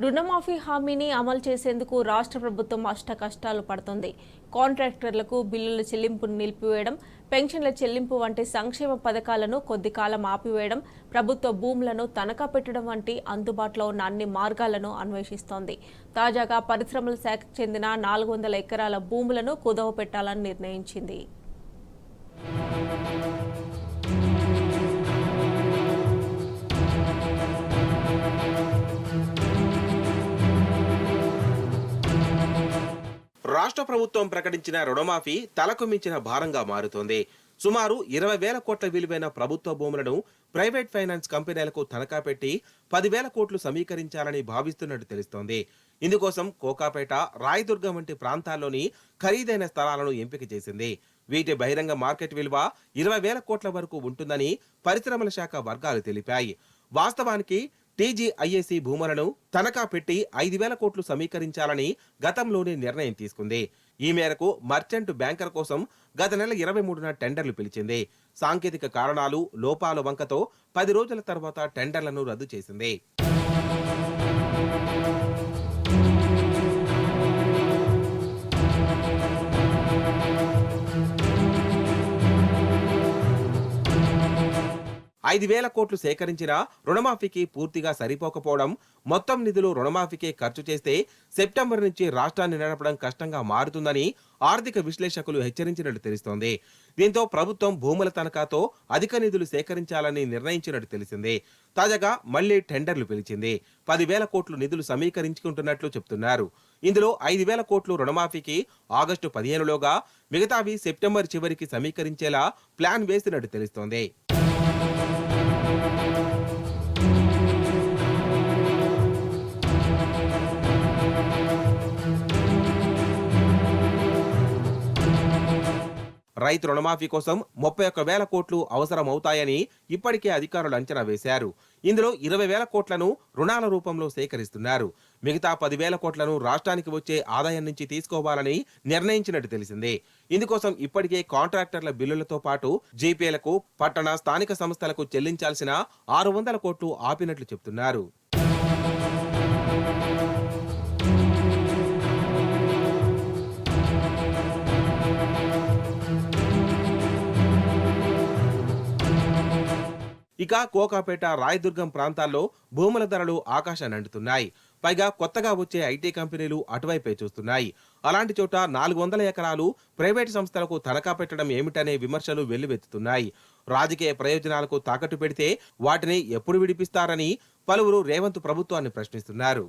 రుణమాఫీ హామీని అమలు చేసేందుకు రాష్ట్ర ప్రభుత్వం కష్టాలు పడుతోంది. కాంట్రాక్టర్లకు బిల్లుల చెల్లింపును నిలిపివేయడం, పెన్షన్ల చెల్లింపు వంటి సంక్షేమ పథకాలను కొద్ది కాలం ఆపివేయడం, ప్రభుత్వ భూములను తనఖా పెట్టడం వంటి అందుబాటులో ఉన్న అన్ని మార్గాలను అన్వేషిస్తోంది. తాజాగా పరిశ్రమల శాఖకు చెందిన 400 ఎకరాల భూములను కుదవ పెట్టాలని నిర్ణయించింది. రాష్ట్ర ప్రభుత్వం ప్రకటించిన రుణమాఫీ తలకు మించిన భారంగా మారుతోంది. సుమారు 20,000 కోట్ల విలువైన ప్రభుత్వ భూములను ప్రైవేట్ ఫైనాన్స్ కంపెనీలకు తనఖా పెట్టి 10,000 కోట్లు సమీకరించాలని భావిస్తున్నట్టు తెలుస్తోంది. ఇందుకోసం కోకాపేట, రాయదుర్గం వంటి ప్రాంతాల్లోని ఖరీదైన స్థలాలను ఎంపిక చేసింది. వీటి బహిరంగ మార్కెట్ విలువ 20,000 కోట్ల వరకు ఉంటుందని పరిశ్రమల శాఖ వర్గాలు తెలిపాయి. వాస్తవానికి టీజీఐఏసీ భూములను తనఖా పెట్టి 5,000 కోట్లు సమీకరించాలని గతంలోనే నిర్ణయం తీసుకుంది. ఈ మేరకు మర్చెంట్ బ్యాంకర్ కోసం గత నెల 23న టెండర్లు పిలిచింది. సాంకేతిక కారణాలు, లోపాల వంకతో 10 రోజుల తర్వాత టెండర్లను రద్దు చేసింది. 5,000 కోట్లు సేకరించిన రుణమాఫీకి పూర్తిగా సరిపోకపోవడం, మొత్తం నిధులు రుణమాఫీకే ఖర్చు చేస్తే సెప్టెంబర్ నుంచి రాష్ట్రాన్ని నడపడం కష్టంగా మారుతుందని ఆర్థిక విశ్లేషకులు హెచ్చరించినట్టు తెలుస్తోంది. దీంతో ప్రభుత్వం భూముల తనఖాతో అధిక నిధులు సేకరించాలని నిర్ణయించినట్టు తెలిసింది. తాజాగా మళ్లీ టెండర్లు పిలిచింది. 10,000 కోట్లు నిధులు సమీకరించుకుంటున్నట్లు చెప్తున్నారు. ఇందులో 5,000 కోట్లు రుణమాఫీకి ఆగస్టు 15లోగా, మిగతావి సెప్టెంబర్ చివరికి సమీకరించేలా ప్లాన్ వేసినట్టు తెలుస్తోంది. రైతు రుణమాఫీ కోసం 31,000 కోట్లు అవసరమవుతాయని ఇప్పటికే అధికారులు అంచనా వేశారు. ఇందులో 20,000 కోట్లను రుణాల రూపంలో సేకరిస్తున్నారు. మిగతా 10,000 కోట్లను రాష్ట్రానికి వచ్చే ఆదాయం నుంచి తీసుకోవాలని నిర్ణయించినట్టు తెలిసింది. ఇందుకోసం ఇప్పటికే కాంట్రాక్టర్ల బిల్లులతో పాటు జీపీలకు, పట్టణ స్థానిక సంస్థలకు చెల్లించాల్సిన 600 కోట్లు ఆపినట్లు చెబుతున్నారు. ఇక కోకాపేట, రాయదుర్గం ప్రాంతాల్లో భూముల ధరలు ఆకాశాన్ని అంటుతున్నాయి. పైగా కొత్తగా వచ్చే ఐటీ కంపెనీలు అటువైపే చూస్తున్నాయి. అలాంటి చోట 400 ఎకరాలు ప్రైవేటు సంస్థలకు తనఖా పెట్టడం ఏమిటనే విమర్శలు వెల్లువెత్తుతున్నాయి. రాజకీయ ప్రయోజనాలకు తాకట్టు పెడితే వాటిని ఎప్పుడు విడిపిస్తారని పలువురు రేవంత్ ప్రభుత్వాన్ని ప్రశ్నిస్తున్నారు.